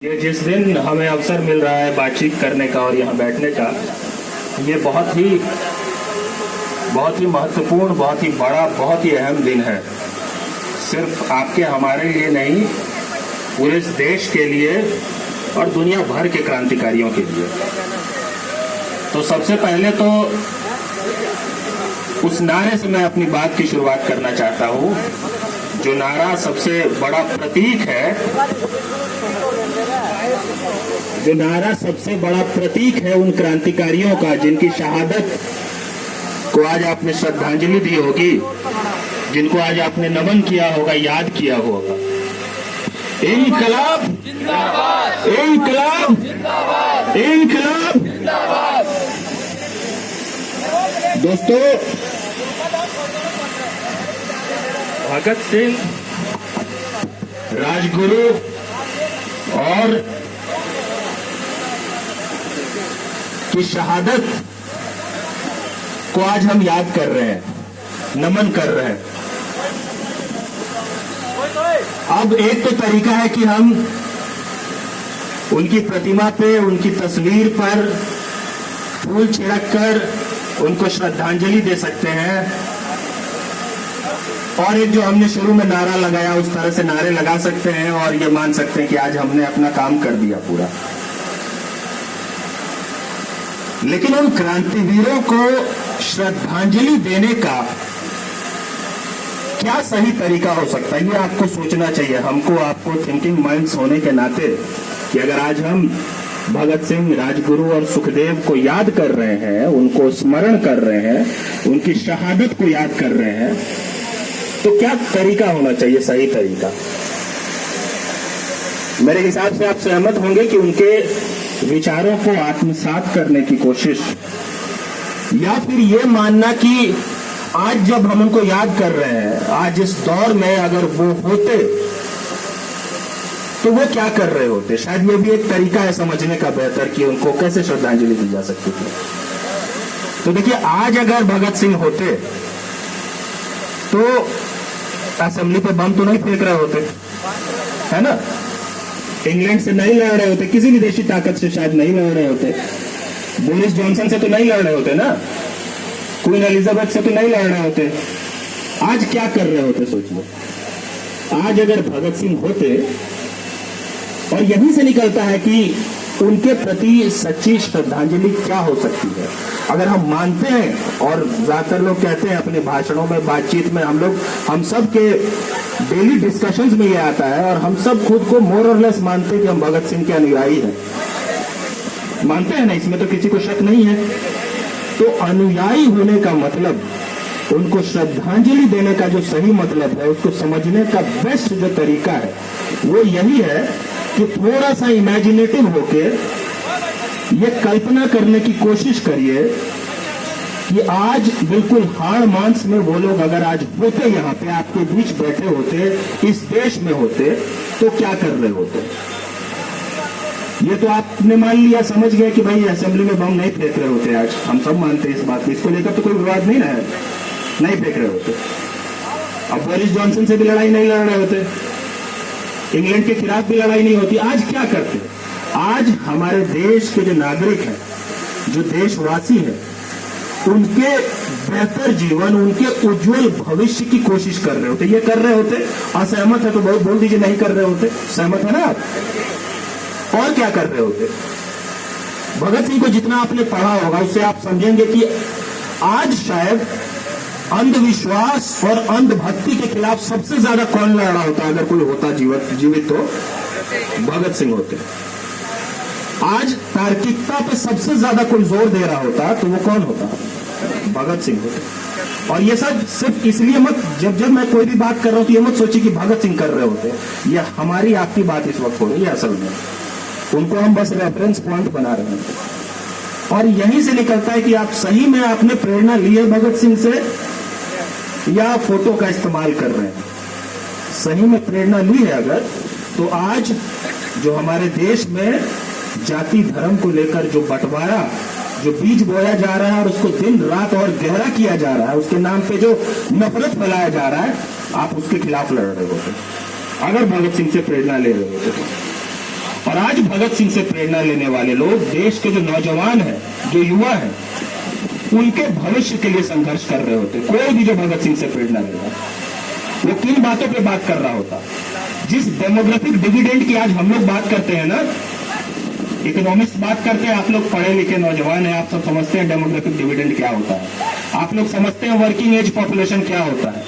ये जिस दिन हमें अवसर मिल रहा है बातचीत करने का और यहाँ बैठने का, ये बहुत ही महत्वपूर्ण, बहुत ही बड़ा, बहुत ही अहम दिन है। सिर्फ आपके हमारे लिए नहीं, पूरे इस देश के लिए और दुनिया भर के क्रांतिकारियों के लिए। तो सबसे पहले तो उस नारे से मैं अपनी बात की शुरुआत करना चाहता हूँ, जो नारा सबसे बड़ा प्रतीक है, जो नारा सबसे बड़ा प्रतीक है उन क्रांतिकारियों का जिनकी शहादत को आज आपने श्रद्धांजलि दी होगी, जिनको आज आपने नमन किया होगा, याद किया होगा। इनकलाब जिंदाबाद, इनकलाब जिंदाबाद, इनकलाब जिंदाबाद। दोस्तों, भगत सिंह राजगुरु और की शहादत को आज हम याद कर रहे हैं, नमन कर रहे हैं। अब एक तो तरीका है कि हम उनकी प्रतिमा पे, उनकी तस्वीर पर फूल छिड़क कर उनको श्रद्धांजलि दे सकते हैं, और एक जो हमने शुरू में नारा लगाया उस तरह से नारे लगा सकते हैं और ये मान सकते हैं कि आज हमने अपना काम कर दिया पूरा। लेकिन उन क्रांतिवीरों को श्रद्धांजलि देने का क्या सही तरीका हो सकता है, ये आपको सोचना चाहिए, हमको, आपको, थिंकिंग माइंड्स होने के नाते, कि अगर आज हम भगत सिंह, राजगुरु और सुखदेव को याद कर रहे हैं, उनको स्मरण कर रहे हैं, उनकी शहादत को याद कर रहे हैं, तो क्या तरीका होना चाहिए, सही तरीका। मेरे हिसाब से आप सहमत होंगे कि उनके विचारों को आत्मसात करने की कोशिश, या फिर ये मानना कि आज जब हम उनको याद कर रहे हैं, आज इस दौर में अगर वो होते तो वो क्या कर रहे होते, शायद ये भी एक तरीका है समझने का बेहतर कि उनको कैसे श्रद्धांजलि दी जा सकती थी। तो देखिए, आज अगर भगत सिंह होते तो असेंबली पे बम तो नहीं फेंक रहे होते, है ना, इंग्लैंड से नहीं लड़ रहे होते, किसी विदेशी ताकत से शायद नहीं लड़ रहे होते, बोरिस जॉनसन से तो नहीं लड़ रहे होते ना, क्वीन एलिजाबेथ से तो नहीं लड़ रहे होते। आज क्या कर रहे होते सोचिए। आज अगर भगत सिंह होते, और यहीं से निकलता है कि उनके प्रति सच्ची श्रद्धांजलि क्या हो सकती है। अगर हम मानते हैं, और ज्यादातर लोग कहते हैं अपने भाषणों में, बातचीत में, हम सब के डेली डिस्कशंस में ये आता है, और हम सब खुद को मोर और लेस मानते हैं कि हम भगत सिंह के अनुयायी हैं, मानते हैं ना, इसमें तो किसी को शक नहीं है। तो अनुयायी होने का मतलब, उनको श्रद्धांजलि देने का जो सही मतलब है, उसको समझने का बेस्ट जो तरीका है वो यही है कि थोड़ा सा इमेजिनेटिव होके ये कल्पना करने की कोशिश करिए कि आज बिल्कुल हाड़ मांस में वो लोग अगर आज होते, यहाँ पे आपके बीच बैठे होते, इस देश में होते, तो क्या कर रहे होते। ये तो आपने मान लिया, समझ गए कि भाई असेंबली में बम नहीं फेंक रहे होते, आज हम सब मानते हैं इस बात को, इसको लेकर तो कोई विवाद नहीं है, नहीं फेंक रहे होते। अब बोरिस जॉनसन से भी लड़ाई नहीं लड़ रहे होते, इंग्लैंड के खिलाफ भी लड़ाई नहीं होती। आज क्या करते, आज हमारे देश के जो नागरिक हैं, जो देशवासी हैं, उनके बेहतर जीवन, उनके उज्जवल भविष्य की कोशिश कर रहे होते, ये कर रहे होते। असहमत है तो बहुत बोल दीजिए नहीं कर रहे होते, सहमत है ना आप। और क्या कर रहे होते। भगत सिंह को जितना आपने पढ़ा होगा उससे आप समझेंगे कि आज शायद अंधविश्वास और अंधभक्ति के खिलाफ सबसे ज्यादा कौन लड़ रहा होता, अगर कोई होता जीवित तो भगत सिंह होते। आज तार्किकता पे सबसे ज्यादा कोई जोर दे रहा होता तो वो कौन होता, भगत सिंह होते। और ये सब सिर्फ इसलिए मत, जब मैं कोई भी बात कर रहा हूं तो ये मत सोचिए कि भगत सिंह कर रहे होते, ये हमारी आपकी बात इस वक्त हो रही है, असल में उनको हम बस रेफरेंस पॉइंट बना रहे हैं। और यहीं से निकलता है कि आप सही में आपने प्रेरणा ली है भगत सिंह से, या फोटो का इस्तेमाल कर रहे हैं। सही में प्रेरणा ली है अगर, तो आज जो हमारे देश में जाति धर्म को लेकर जो बंटवारा, जो बीज बोया जा रहा है और उसको दिन रात और गहरा किया जा रहा है, उसके नाम पे जो नफरत फैलाया जा रहा है, आप उसके खिलाफ लड़ रहे होते अगर भगत सिंह से प्रेरणा ले रहे होते। और आज भगत सिंह से प्रेरणा लेने वाले लोग देश के जो नौजवान हैं, जो युवा हैं, उनके भविष्य के लिए संघर्ष कर रहे होते। कोई भी जो भगत सिंह से प्रेरणा ले रहा है, वो किन बातों पे बात कर रहा होता? जिस डेमोग्राफिक डिविडेंड की आज हम लोग बात करते हैं ना, इकोनॉमिक्स बात करते हैं, आप लोग पढ़े लिखे नौजवान हैं, आप सब समझते हैं डेमोग्राफिक डिविडेंड क्या होता है, आप लोग समझते हैं वर्किंग एज पॉपुलेशन क्या होता है।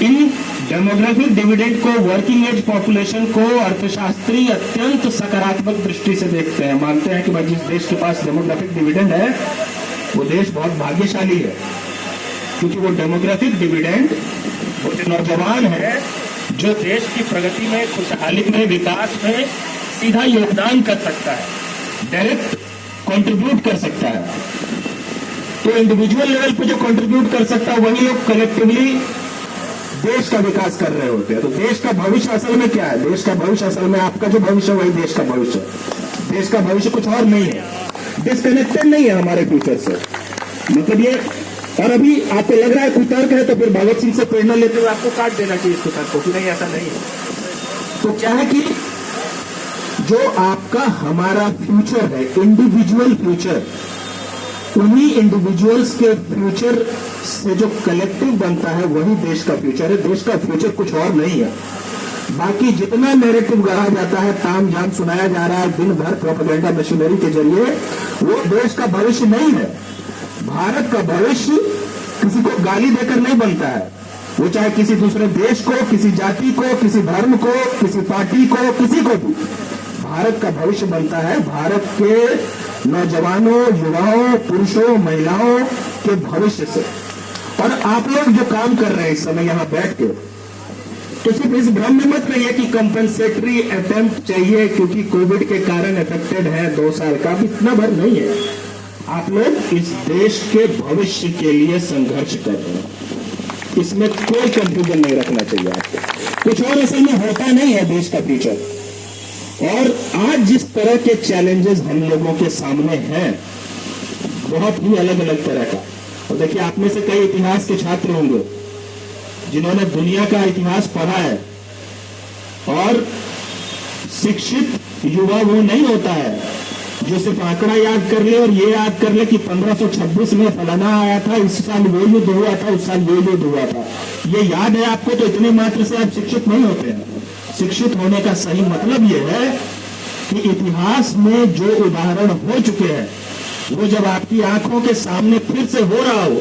इन डेमोग्राफिक डिविडेंड को, वर्किंग एज पॉपुलेशन को अर्थशास्त्री अत्यंत सकारात्मक दृष्टि से देखते हैं, मानते हैं कि भाई जिस देश के पास डेमोग्राफिक डिविडेंड है वो देश बहुत भाग्यशाली है, क्योंकि वो डेमोग्राफिक डिविडेंड वो जो नौजवान है जो देश की प्रगति में, खुशहाली में, विकास में सीधा योगदान कर सकता है, डायरेक्ट कंट्रीब्यूट कर सकता है। तो इंडिविजुअल लेवल पे जो कंट्रीब्यूट कर सकता है वही लोग कलेक्टिवली देश का विकास कर रहे होते हैं। तो देश का भविष्य असल में क्या है? देश का भविष्य असल में आपका जो भविष्य वही देश का भविष्य है। देश का भविष्य कुछ और नहीं है, डिस्कनेक्टेड नहीं है हमारे फ्यूचर से, मतलब ये। और अभी आपको लग रहा है कोई तर्क है तो फिर भगत सिंह से प्रेरणा लेते हुए आपको काट देना चाहिए इसको तर्क को, कि नहीं ऐसा नहीं है। तो क्या है कि जो आपका हमारा फ्यूचर है, इंडिविजुअल फ्यूचर, उन्हीं इंडिविजुअल्स के फ्यूचर से जो कलेक्टिव बनता है वही देश का फ्यूचर है। देश का फ्यूचर कुछ और नहीं है। बाकी जितना नैरेटिव गढ़ा जाता है, ताम झाम सुनाया जा रहा है दिन भर प्रोपेगेंडा मशीनरी के जरिए, वो देश का भविष्य नहीं है। भारत का भविष्य किसी को गाली देकर नहीं बनता है, वो चाहे किसी दूसरे देश को, किसी जाति को, किसी धर्म को, किसी पार्टी को, किसी को भी। भारत का भविष्य बनता है भारत के नौजवानों, युवाओं, पुरुषों, महिलाओं के भविष्य से। और आप लोग जो काम कर रहे हैं इस समय यहां बैठ के, तो सिर्फ इस भ्रम में मत रहिए कि कंपेंसेटरी अटेम्प्ट चाहिए क्योंकि कोविड के कारण अफेक्टेड है 2 साल का, इतना भर नहीं है। आप लोग इस देश के भविष्य के लिए संघर्ष कर रहे हैं, इसमें कोई कंफ्यूजन नहीं रखना चाहिए आपको। कुछ और असल में होता नहीं है देश का फ्यूचर। और आज जिस तरह के चैलेंजेस हम लोगों के सामने हैं, बहुत ही अलग अलग तरह का। और देखिए, आप में से कई इतिहास के छात्र होंगे जिन्होंने दुनिया का इतिहास पढ़ा है, और शिक्षित युवा वो नहीं होता है जो सिर्फ आंकड़ा याद कर ले और ये याद कर ले कि 1526 में फलाना आया था, इस साल वो युद्ध हुआ था, उस साल वो युद्ध हुआ था। ये याद है आपको तो इतने मात्र से आप शिक्षित नहीं होते हैं। शिक्षित होने का सही मतलब यह है कि इतिहास में जो उदाहरण हो चुके हैं वो जब आपकी आंखों के सामने फिर से हो रहा हो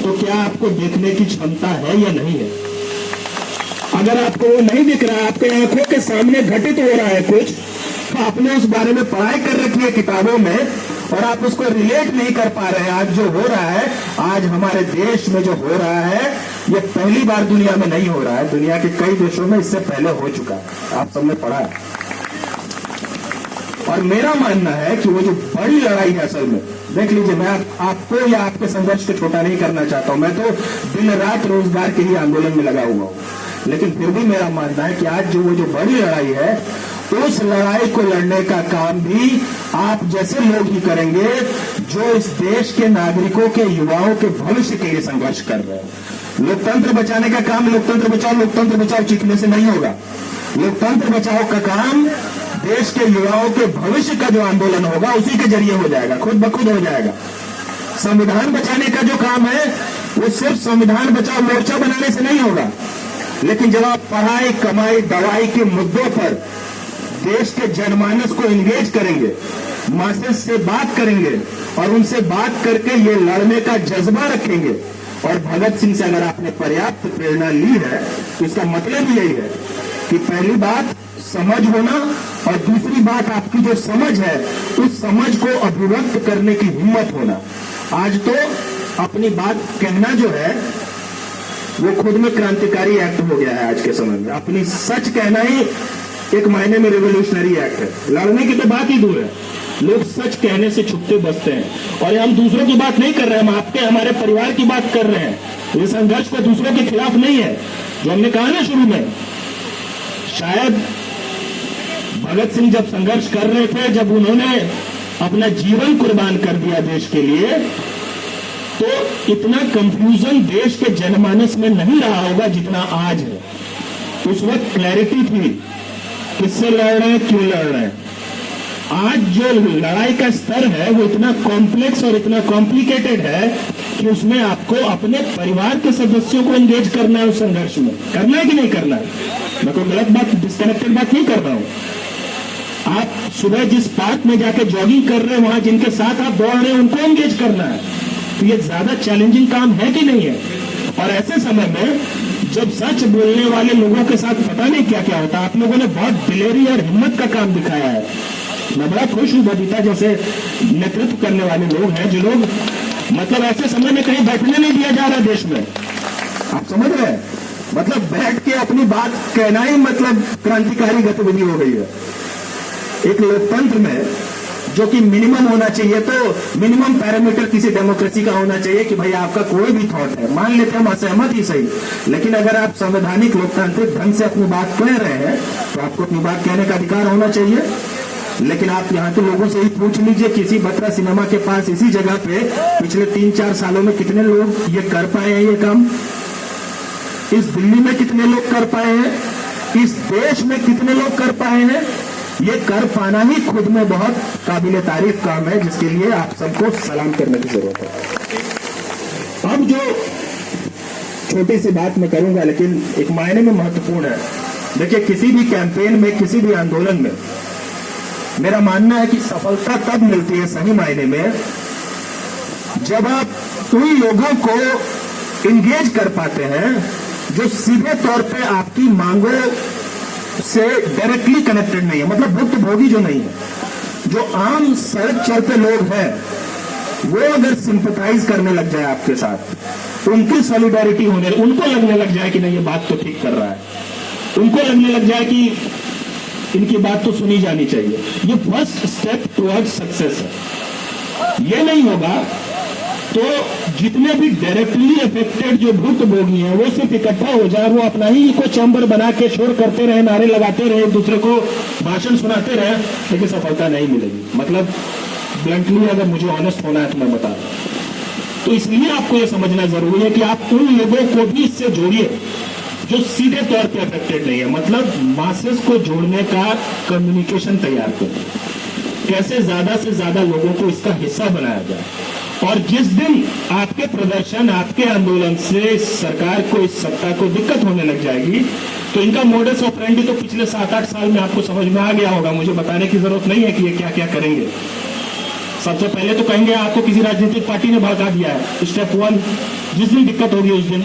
तो क्या आपको देखने की क्षमता है या नहीं है। अगर आपको वो नहीं दिख रहा, आपके आंखों के सामने घटित हो रहा है कुछ, तो आपने उस बारे में पढ़ाई कर रखी है किताबों में और आप उसको रिलेट नहीं कर पा रहे हैं। आज जो हो रहा है, आज हमारे देश में जो हो रहा है, ये पहली बार दुनिया में नहीं हो रहा है, दुनिया के कई देशों में इससे पहले हो चुका है, आप सबने पढ़ा है। और मेरा मानना है कि वो जो बड़ी लड़ाई है असल में, देख लीजिए, मैं आपको या आपके संघर्ष को छोटा नहीं करना चाहता हूं, मैं तो दिन रात रोजगार के ही आंदोलन में लगा हुआ हूं, लेकिन फिर भी मेरा मानना है कि आज जो वो जो बड़ी लड़ाई है, उस लड़ाई को लड़ने का काम भी आप जैसे लोग ही करेंगे जो इस देश के नागरिकों के, युवाओं के भविष्य के लिए संघर्ष कर रहे हैं। लोकतंत्र बचाने का काम लोकतंत्र बचाओ चीखने से नहीं होगा। लोकतंत्र बचाओ का काम देश के युवाओं के भविष्य का जो आंदोलन होगा उसी के जरिए हो जाएगा, खुद ब खुद हो जाएगा। संविधान बचाने का जो काम है वो सिर्फ संविधान बचाओ मोर्चा बनाने से नहीं होगा, लेकिन जब आप पढ़ाई, कमाई, दवाई के मुद्दों पर देश के जनमानस को एंगेज करेंगे, मासेस से बात करेंगे और उनसे बात करके ये लड़ने का जज्बा रखेंगे, और भगत सिंह से अगर आपने पर्याप्त प्रेरणा ली है तो इसका मतलब यही है कि पहली बात समझ होना, और दूसरी बात आपकी जो समझ है उस समझ को अभिव्यक्त करने की हिम्मत होना। आज तो अपनी बात कहना जो है वो खुद में क्रांतिकारी एक्ट हो गया है। आज के समय में अपनी सच कहना ही एक मायने में रेवोल्यूशनरी एक्ट है। लड़ने की तो बात ही दूर है, लोग सच कहने से छुपते बसते हैं। और हम दूसरों की बात नहीं कर रहे हैं, हम आपके, हमारे परिवार की बात कर रहे हैं। ये संघर्ष को दूसरों के खिलाफ नहीं है। जो हमने कहा ना शुरू में, शायद भगत सिंह जब संघर्ष कर रहे थे, जब उन्होंने अपना जीवन कुर्बान कर दिया देश के लिए, तो इतना कंफ्यूजन देश के जनमानस में नहीं रहा होगा जितना आज है। उस वक्त क्लैरिटी थी किससे लड़ रहे हैं, क्यों लड़ रहे हैं। आज जो लड़ाई का स्तर है वो इतना कॉम्प्लेक्स और इतना कॉम्प्लिकेटेड है कि उसमें आपको अपने परिवार के सदस्यों को एंगेज करना है उस संघर्ष में। करना है कि नहीं करना है? मैं कोई गलत बात, डिस्कनेक्टेड बात नहीं कर रहा हूं। आप सुबह जिस पार्क में जाके जॉगिंग कर रहे हैं, वहां जिनके साथ आप दौड़ रहे हैं, उनको एंगेज करना है। तो ये ज्यादा चैलेंजिंग काम है कि नहीं है? और ऐसे समय में जब सच बोलने वाले लोगों के साथ पता नहीं क्या क्या होता, आप लोगों ने बहुत दिलेरी और हिम्मत का काम दिखाया है। मैं बड़ा खुश हूं, बबीता जैसे नेतृत्व करने वाले लोग हैं, जो लोग मतलब ऐसे समय में कहीं बैठने नहीं दिया जा रहा देश में। आप समझ रहे हैं? मतलब बैठ के अपनी बात कहना ही मतलब क्रांतिकारी गतिविधि हो गई है। एक लोकतंत्र में जो कि मिनिमम होना चाहिए, तो मिनिमम पैरामीटर किसी डेमोक्रेसी का होना चाहिए कि भाई आपका कोई भी थॉट है, मान लेते हम असहमत ही सही, लेकिन अगर आप संवैधानिक लोकतांत्रिक ढंग से अपनी बात कह रहे हैं तो आपको अपनी बात कहने का अधिकार होना चाहिए। लेकिन आप यहाँ के लोगों से ही पूछ लीजिए, किसी बत्रा सिनेमा के पास इसी जगह पे पिछले 3-4 सालों में कितने लोग ये कर पाए हैं ये काम? इस दिल्ली में कितने लोग कर पाए हैं? इस देश में कितने लोग कर पाए हैं? ये कर पाना ही खुद में बहुत काबिले तारीफ काम है, जिसके लिए आप सबको सलाम करने की जरूरत है। अब जो छोटी सी बात मैं करूंगा, लेकिन एक मायने में महत्वपूर्ण है। देखिए, किसी भी कैंपेन में, किसी भी आंदोलन में मेरा मानना है कि सफलता तब मिलती है सही मायने में जब आप उन लोगों को इंगेज कर पाते हैं जो सीधे तौर पे आपकी मांगों से डायरेक्टली कनेक्टेड नहीं है, मतलब भुक्तभोगी जो नहीं है। जो आम सड़क चलते लोग हैं वो अगर सिंपथाइज करने लग जाए आपके साथ, उनकी सॉलिडारिटी होने, उनको लगने लग जाए कि नहीं ये बात तो ठीक कर रहा है, उनको लगने लग जाए कि इनकी बात तो सुनी जानी चाहिए, ये फर्स्ट स्टेप टुवर्ड्स सक्सेस है। ये नहीं होगा तो जितने भी डायरेक्टली अफेक्टेड जो भुक्तभोगी हैं वो सिर्फ इकट्ठा हो जाए, वो अपना ही इको चैम्बर बना के शोर करते रहे, नारे लगाते रहे, एक दूसरे को भाषण सुनाते रहे, लेकिन सफलता नहीं मिलेगी। मतलब ब्लंटली अगर मुझे ऑनेस्ट होना है तो मैं बता रहा हूं। तो इसलिए आपको यह समझना जरूरी है कि आप उन लोगों को भी इससे जोड़िए जो सीधे तौर पे अफेक्टेड नहीं है। मतलब मासेस को जोड़ने का कम्युनिकेशन तैयार करें, कैसे ज्यादा से ज्यादा लोगों को इसका हिस्सा बनाया जाए। और जिस दिन आपके प्रदर्शन, आपके आंदोलन से सरकार को, इस सत्ता को दिक्कत होने लग जाएगी, तो इनका मोडस ऑपरेंडी तो पिछले 7-8 साल में आपको समझ में आ गया होगा। मुझे बताने की जरूरत नहीं है कि ये क्या क्या करेंगे। सबसे पहले तो कहेंगे आपको किसी राजनीतिक पार्टी ने भड़का दिया है, स्टेप 1। जिस दिन दिक्कत होगी उस दिन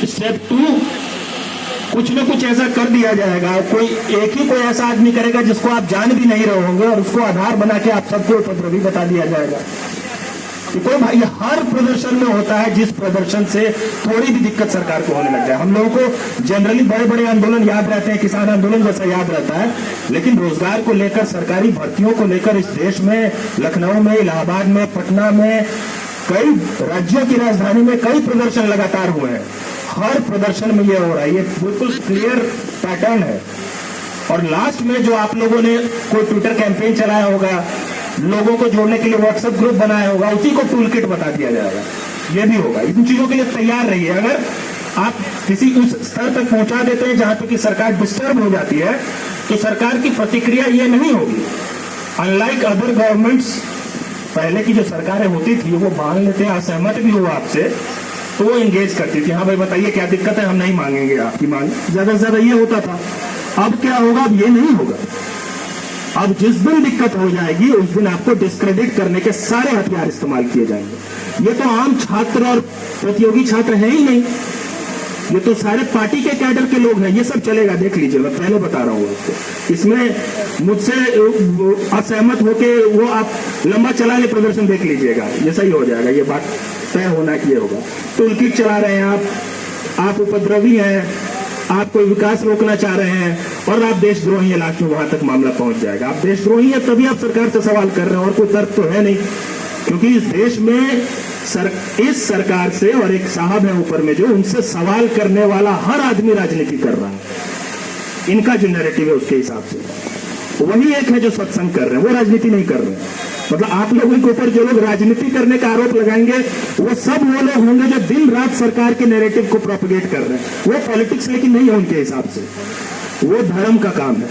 स्टेप 2, कुछ न कुछ ऐसा कर दिया जाएगा। कोई एक ही कोई ऐसा आदमी करेगा जिसको आप जान भी नहीं रहे होंगे, और उसको आधार बना के आप सबको उपद्रवी बता दिया जाएगा। तो भाई हर प्रदर्शन में होता है, जिस प्रदर्शन से थोड़ी भी दिक्कत सरकार को होने लग जाए। हम लोगों को जनरली बड़े बड़े आंदोलन याद रहते हैं, किसान आंदोलन जैसा याद रहता है, लेकिन रोजगार को लेकर, सरकारी भर्तियों को लेकर इस देश में, लखनऊ में, इलाहाबाद में, पटना में, कई राज्यों की राजधानी में कई प्रदर्शन लगातार हुए हैं। हर प्रदर्शन में ये हो रहा है, ये बिल्कुल क्लियर पैटर्न है। और लास्ट में जो आप लोगों ने कोई ट्विटर कैंपेन चलाया होगा, लोगों को जोड़ने के लिए व्हाट्सएप ग्रुप बनाया होगा, उसी को टूल किट बता दिया जाएगा। ये भी होगा। इन चीजों के लिए तैयार रहिए। अगर आप किसी उस स्तर तक पहुंचा देते हैं जहां तक कि सरकार डिस्टर्ब हो जाती है, तो सरकार की प्रतिक्रिया ये नहीं होगी। अनलाइक अदर गवर्नमेंट्स, पहले की जो सरकारें होती थी वो मान लेते हैं, असहमत भी हुआ आपसे तो वो एंगेज करती थी, हाँ भाई बताइए क्या दिक्कत है, हम नहीं मांगेंगे आपकी मांग, ज्यादा से ज्यादा ये होता था। अब क्या होगा? अब ये नहीं होगा। अब जिस दिन दिक्कत हो जाएगी उस दिन आपको डिस्क्रेडिट करने के सारे हथियार इस्तेमाल किए जाएंगे। ये तो आम छात्र और प्रतियोगी छात्र हैं ही नहीं, ये तो सारे पार्टी के कैडर के लोग हैं, ये सब चलेगा। देख लीजिए, मैं पहले बता रहा हूँ आपको। इसमें मुझसे असहमत होके वो आप लंबा चला ले प्रदर्शन देख लीजिएगा, ये सही हो जाएगा। ये बात तय होना कि ये होगा। टूलकिट चला रहे हैं आप उपद्रवी हैं, आप कोई विकास रोकना चाह रहे हैं, और आप देशद्रोही हैं। लास्ट में वहां तक मामला पहुंच जाएगा। आप देशद्रोही हैं तभी आप सरकार से सवाल कर रहे हैं, और कोई तर्क तो है नहीं। क्योंकि इस देश में इस सरकार से, और एक साहब है ऊपर में जो, उनसे सवाल करने वाला हर आदमी राजनीति कर रहा है। इनका जो नैरेटिव है उसके हिसाब से वही एक है जो सत्संग कर रहे हैं, वो राजनीति नहीं कर रहे हैं। मतलब आप लोगों के ऊपर जो लोग राजनीति करने का आरोप लगाएंगे वो सब वो लोग होंगे जो दिन रात सरकार के नैरेटिव को प्रोपेगेट कर रहे हैं। वो पॉलिटिक्स लेकिन नहीं है उनके हिसाब से। वो धर्म का काम है,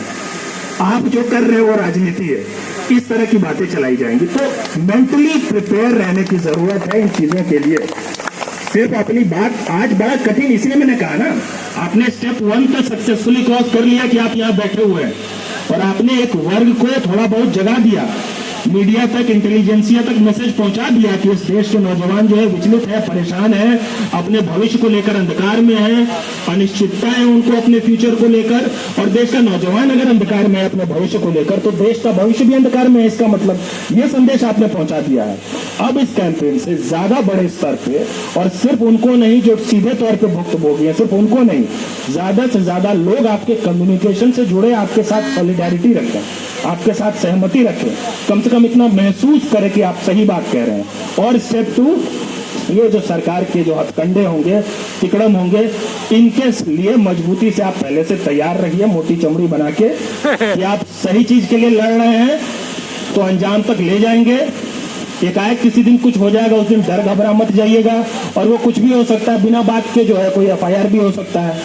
आप जो कर रहे हो वो राजनीति है, इस तरह की बातें चलाई जाएंगी। तो मेंटली प्रिपेयर रहने की जरूरत है इन चीजों के लिए। सिर्फ अपनी बात आज बड़ा कठिन, इसलिए मैंने कहा ना, आपने स्टेप 1 तक सक्सेसफुली क्रॉस कर लिया कि आप यहाँ बैठे हुए हैं और आपने एक वर्ग को थोड़ा बहुत जगा दिया, मीडिया तक, इंटेलिजेंसिया तक मैसेज पहुंचा दिया कि इस देश के नौजवान जो है विचलित है, परेशान है, अपने भविष्य को लेकर अंधकार में है, अनिश्चितता है उनको अपने फ्यूचर को लेकर। और देश का नौजवान अगर अंधकार में है अपने भविष्य को लेकर, तो देश का भविष्य भी अंधकार में है। इसका मतलब ये संदेश आपने पहुंचा दिया है। अब इस कैंपेन से ज्यादा बड़े स्तर पे, और सिर्फ उनको नहीं जो सीधे तौर पे भुक्तभोगी है, सिर्फ उनको नहीं, ज्यादा से ज्यादा लोग आपके कम्युनिकेशन से जुड़े, आपके साथ सॉलिडेरिटी रखें, आपके साथ सहमति रखें, कम से कम इतना महसूस करें कि आप सही बात कह रहे हैं। और स्टेप 2, ये जो सरकार के जो हथकंडे होंगे, तिकड़म होंगे, इनके लिए मजबूती से आप पहले से तैयार रहिए, मोटी चमड़ी बना के कि आप सही चीज के लिए लड़ रहे हैं तो अंजाम तक ले जाएंगे। एकाएक किसी दिन कुछ हो जाएगा, उस दिन डर घबरा मत जाइएगा, और वो कुछ भी हो सकता है, बिना बात के जो है कोई FIR भी हो सकता है,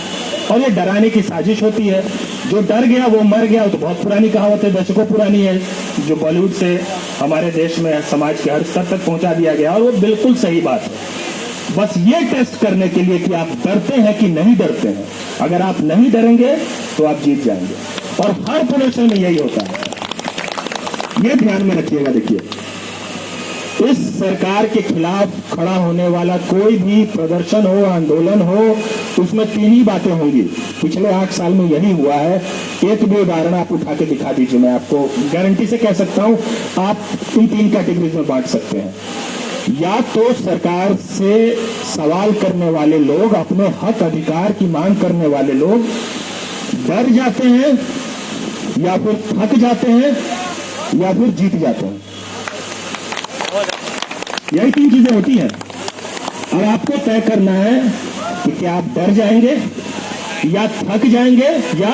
और ये डराने की साजिश होती है। जो डर गया वो मर गया, तो बहुत पुरानी कहावत है, दशकों पुरानी है, जो बॉलीवुड से हमारे देश में समाज के हर स्तर तक पहुंचा दिया गया, और वो बिल्कुल सही बात है। बस ये टेस्ट करने के लिए कि आप डरते हैं कि नहीं डरते हैं। अगर आप नहीं डरेंगे तो आप जीत जाएंगे, और हर प्रदर्शन में यही होता है, ये ध्यान में रखिएगा। देखिए, इस सरकार के खिलाफ खड़ा होने वाला कोई भी प्रदर्शन हो, आंदोलन हो, उसमें 3 ही बातें होंगी। पिछले 8 साल में यही हुआ है। एक भी उदाहरण आप उठा के दिखा दीजिए, मैं आपको गारंटी से कह सकता हूं, आप इन 3 कैटेगरीज में बांट सकते हैं। या तो सरकार से सवाल करने वाले लोग, अपने हक अधिकार की मांग करने वाले लोग डर जाते हैं, या फिर थक जाते हैं, या फिर जीत जाते हैं। यही 3 चीजें होती हैं। अब आपको तय करना है कि क्या आप डर जाएंगे, या थक जाएंगे, या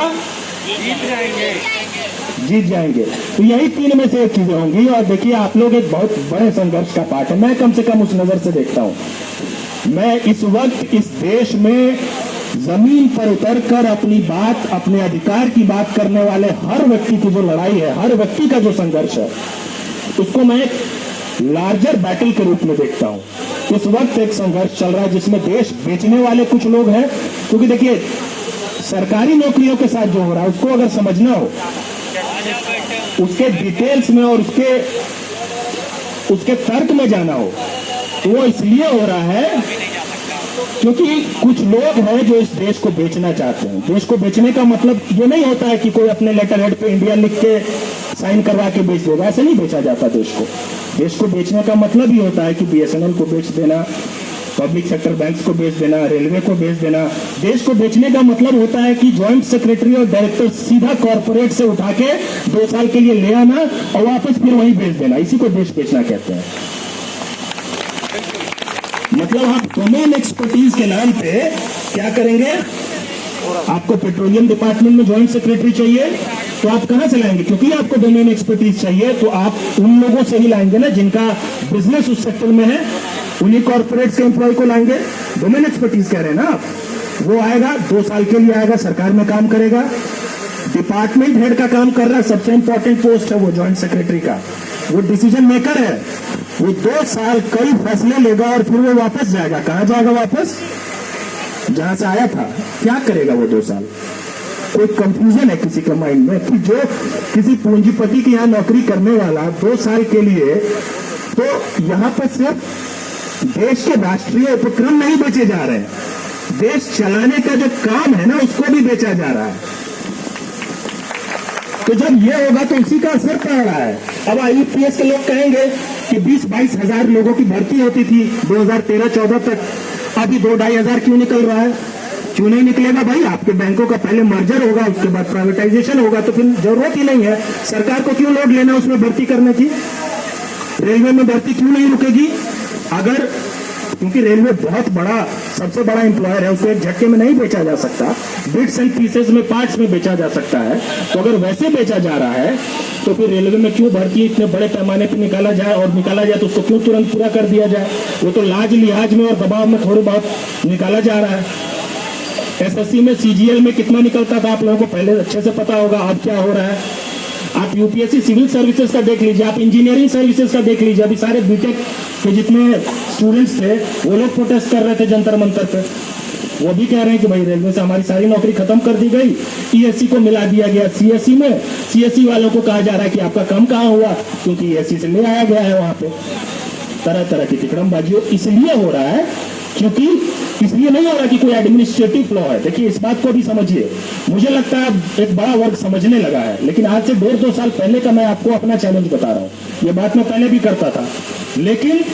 जीत जाएंगे। तो यही 3 में से एक चीजें होंगी। और देखिए, आप लोग एक बहुत बड़े संघर्ष का पार्ट है, मैं कम से कम उस नजर से देखता हूं। मैं इस वक्त इस देश में जमीन पर उतरकर अपनी बात, अपने अधिकार की बात करने वाले हर व्यक्ति की जो लड़ाई है, हर व्यक्ति का जो संघर्ष है, उसको मैं एक लार्जर बैटल के रूप में देखता हूं। इस वक्त एक संघर्ष चल रहा है जिसमें देश बेचने वाले कुछ लोग हैं, क्योंकि देखिए, सरकारी नौकरियों के साथ जो हो रहा है उसको अगर समझना हो, उसके डिटेल्स में और उसके तर्क में जाना हो, तो वो इसलिए हो रहा है क्योंकि कुछ लोग हैं जो इस देश को बेचना चाहते हैं। देश को बेचने का मतलब ये नहीं होता है कि कोई अपने लेटर हेड पे इंडिया लिख के साइन करवा के बेच देगा, ऐसे नहीं बेचा जाता देश को। देश को बेचने का मतलब ही होता है कि BSNL को बेच देना, पब्लिक सेक्टर बैंक्स को बेच देना, रेलवे को बेच देना। देश को बेचने का मतलब होता है कि ज्वाइंट सेक्रेटरी और डायरेक्टर सीधा कॉर्पोरेट से उठा के 2 साल के लिए ले आना और वापस फिर वहीं बेच देना। इसी को देश बेचना कहते हैं। मतलब आप डोमेन एक्सपर्टीज के नाम पे क्या करेंगे? आपको पेट्रोलियम डिपार्टमेंट में ज्वाइंट सेक्रेटरी चाहिए तो आप कहां से लाएंगे? क्योंकि आपको डोमेन एक्सपर्टीज चाहिए तो आप उन लोगों से ही लाएंगे ना जिनका बिजनेस उस सेक्टर में है, उन्हीं कॉर्पोरेट के एम्प्लॉय को लाएंगे। डोमेन एक्सपर्टीज कह रहे हैं ना आप। वो आएगा, 2 साल के लिए आएगा, सरकार में काम करेगा, डिपार्टमेंट हेड का काम कर रहा है, सबसे इंपॉर्टेंट पोस्ट है वो ज्वाइंट सेक्रेटरी का, वो डिसीजन मेकर है। वो 2 साल कई फैसले लेगा और फिर वो वापस जाएगा। कहां जाएगा? वापस जहां से आया था। क्या करेगा वो 2 साल? कोई कंफ्यूजन है किसी के माइंड में कि जो किसी पूंजीपति की यहां नौकरी करने वाला 2 साल के लिए, तो यहां पर सिर्फ देश के राष्ट्रीय उपक्रम नहीं बेचे जा रहे हैं, देश चलाने का जो काम है ना उसको भी बेचा जा रहा है। तो जब ये होगा तो इसी का असर पड़ रहा है। अब IAS के लोग कहेंगे कि 20-22 हजार लोगों की भर्ती होती थी 2013-14 तक, अभी 2-2.5 हजार क्यों निकल रहा है? क्यों नहीं निकलेगा भाई? आपके बैंकों का पहले मर्जर होगा, उसके बाद प्राइवेटाइजेशन होगा, तो फिर जरूरत ही नहीं है। सरकार को क्यों लोड लेना उसमें भर्ती करने की? रेलवे में भर्ती क्यों नहीं रुकेगी? अगर, क्योंकि रेलवे बहुत बड़ा, सबसे बड़ा एम्प्लॉयर है, उसको एक झटके में नहीं बेचा जा सकता, बिट्स एंड पीसेस में, पार्ट्स में बेचा जा सकता है। तो अगर वैसे बेचा जा रहा है तो फिर रेलवे में क्यों भर्ती इतने बड़े पैमाने पर निकाला जाए, और निकाला जाए तो उसको क्यों तुरंत पूरा कर दिया जाए? वो तो लाज लिहाज में और दबाव में थोड़ी बहुत निकाला जा रहा है। एसएससी में सीजीएल में कितना निकलता था आप लोगों को पहले अच्छे से पता होगा, अब क्या हो रहा है। आप यूपीएससी सिविल सर्विसेज का देख लीजिए, आप इंजीनियरिंग सर्विसेज का देख लीजिए। अभी सारे बीटेक के जितने स्टूडेंट्स थे वो लोग प्रोटेस्ट कर रहे थे जंतर मंतर पे। वो भी कह रहे हैं कि भाई रेलवे से हमारी सारी नौकरी खत्म कर दी गई, ईएससी को मिला दिया गया सीएससी में। सीएससी वालों को कहा जा रहा है कि आपका काम कहाँ हुआ, क्योंकि ईएससी से ले आया गया है वहां पे। तरह तरह की तिकड़मबाजी इसलिए हो रहा है क्योंकि इसलिए नहीं हो रहा कि कोई एडमिनिस्ट्रेटिव फ्लॉ है। देखिए इस बात को भी समझिए, मुझे लगता है एक बड़ा वर्ग समझने लगा है, लेकिन आज से 1.5-2 साल पहले का मैं आपको अपना चैलेंज बता रहा हूँ। ये बात मैं पहले भी करता था, लेकिन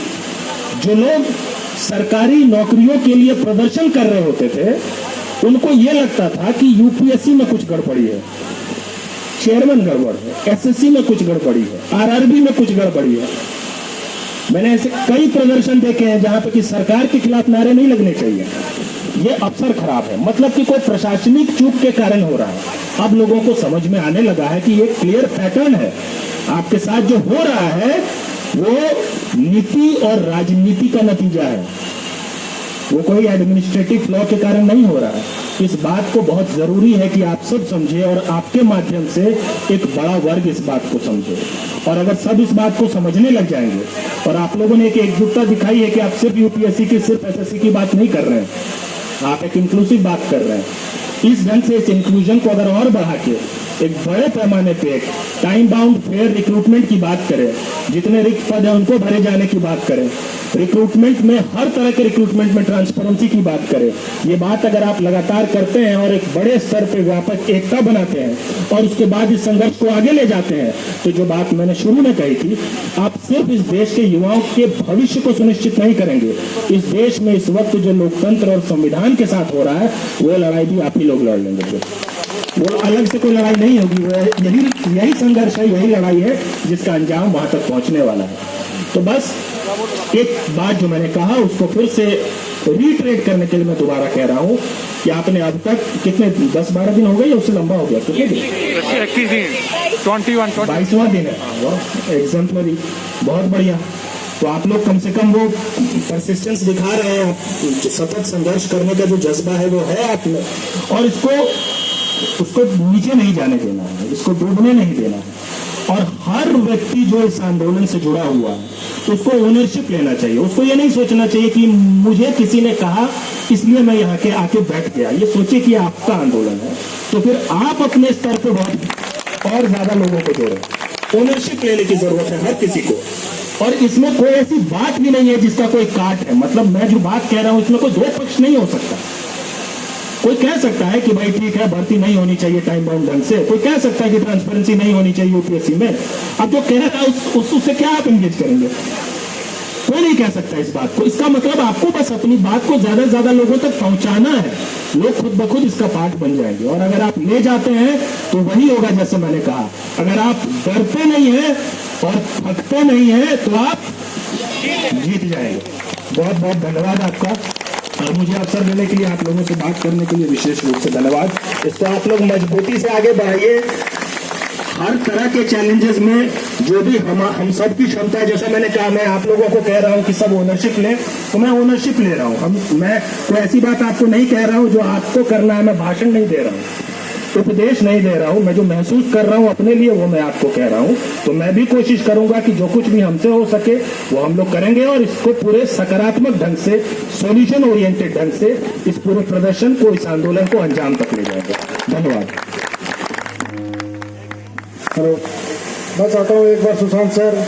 जो लोग सरकारी नौकरियों के लिए प्रदर्शन कर रहे होते थे उनको यह लगता था कि यूपीएससी में कुछ गड़बड़ी है, चेयरमैन गड़बड़ है, एसएससी में कुछ गड़बड़ी है, आरआरबी में कुछ गड़बड़ी है। मैंने ऐसे कई प्रदर्शन देखे हैं जहां पे कि सरकार के खिलाफ नारे नहीं लगने चाहिए। ये अवसर खराब है, मतलब कि कोई प्रशासनिक चूक के कारण हो रहा है। अब लोगों को समझ में आने लगा है कि ये क्लियर पैटर्न है। आपके साथ जो हो रहा है वो नीति और राजनीति का नतीजा है, वो कोई एडमिनिस्ट्रेटिव फ्लॉ के कारण नहीं हो रहा है। इस बात को बहुत जरूरी है कि आप सब समझे और आपके माध्यम से एक बड़ा वर्ग इस बात को समझे। और अगर सब इस बात को समझने लग जाएंगे, और आप लोगों ने एक एकजुटता दिखाई है कि आप सिर्फ यूपीएससी की, सिर्फ एसएससी की बात नहीं कर रहे हैं, आप एक इंक्लूसिव बात कर रहे हैं। इस ढंग से इस इंक्लूजन को अगर और बढ़ा के एक बड़े पैमाने पे एक टाइम बाउंड फेयर रिक्रूटमेंट की बात करें, जितने रिक्त पद हैं उनको भरे जाने की बात करें, रिक्रूटमेंट में हर तरह के रिक्रूटमेंट में ट्रांसपेरेंसी की बात करें, ये बात अगर आप लगातार करते हैं और एक बड़े स्तर पे व्यापक एकता बनाते हैं और उसके बाद इस संघर्ष को आगे ले जाते हैं, तो जो बात मैंने शुरू में कही थी, आप सिर्फ इस देश के युवाओं के भविष्य को सुनिश्चित नहीं करेंगे। इस देश में इस वक्त जो लोकतंत्र और संविधान के साथ हो रहा है वो लड़ाई भी आप ही लोग लड़ लेंगे। वो अलग से कोई लड़ाई नहीं होगी, वो यही संघर्ष है, यही लड़ाई है जिसका अंजाम वहां तक पहुंचने वाला है। तो बस एक बात जो मैंने कहा उसको फिर से रीट्रेट करने के लिए मैं दोबारा कह रहा हूं कि आपने अब तक कितने 10-12 दिन हो गए या उससे लंबा हो गया? कितने दिन? 21 दिन, 22वां दिन है। एग्जाम्पलरी, बहुत बढ़िया। तो आप लोग कम से कम वो परसिस्टेंस दिखा रहे हैं, सतत संघर्ष करने का जो जज्बा है वो है आप में, और उसको नीचे नहीं जाने देना है, इसको डूबने नहीं देना है। और हर व्यक्ति जो इस आंदोलन से जुड़ा हुआ है उसको ओनरशिप लेना चाहिए। उसको ये नहीं सोचना चाहिए कि मुझे किसी ने कहा इसलिए मैं यहाँ के आके बैठ गया। ये सोचे कि आपका आंदोलन है, तो फिर आप अपने स्तर पे बहुत और ज्यादा लोगों को जोड़ें। ओनरशिप लेने की जरूरत है हर किसी को, और इसमें कोई ऐसी बात भी नहीं है जिसका कोई काट है। मतलब मैं जो बात कह रहा हूं इसमें कोई दो पक्ष नहीं हो सकता। कोई कह सकता है कि भाई ठीक है भर्ती नहीं होनी चाहिए टाइम बाउंड ढंग से, कोई कह सकता है कि ट्रांसपेरेंसी नहीं होनी चाहिए यूपीएससी में। अब जो कह रहा है उससे क्या आप एंगेज करेंगे? कोई नहीं कह सकता इस बात को। इसका मतलब आपको बस अपनी बात को ज्यादा से ज्यादा लोगों तक पहुंचाना है, लोग खुद ब खुद इसका पार्ट बन जाएंगे। और अगर आप ले जाते हैं तो वही होगा जैसे मैंने कहा, अगर आप डरते नहीं है और थकते नहीं है तो आप जीत जाएंगे। बहुत बहुत धन्यवाद आपका, और मुझे अवसर देने के लिए, आप लोगों से बात करने के लिए विशेष रूप से धन्यवाद। इसको आप लोग मजबूती से आगे बढ़ाइए। हर तरह के चैलेंजेस में जो भी हम सब की क्षमता है, जैसा मैंने कहा, मैं आप लोगों को कह रहा हूं कि सब ओनरशिप लें, तो मैं ओनरशिप ले रहा हूं। मैं कोई ऐसी बात आपको नहीं कह रहा हूं जो आपको करना है, मैं भाषण नहीं दे रहा हूं, उपदेश नहीं दे रहा हूं। मैं जो महसूस कर रहा हूं अपने लिए वो मैं आपको कह रहा हूं। तो मैं भी कोशिश करूंगा कि जो कुछ भी हमसे हो सके वो हम लोग करेंगे, और इसको पूरे सकारात्मक ढंग से, सॉल्यूशन ओरिएंटेड ढंग से इस पूरे प्रदर्शन को, इस आंदोलन को अंजाम तक ले जाएंगे। धन्यवाद। हेलो, मैं चाहता हूँ एक बार सुशांत सर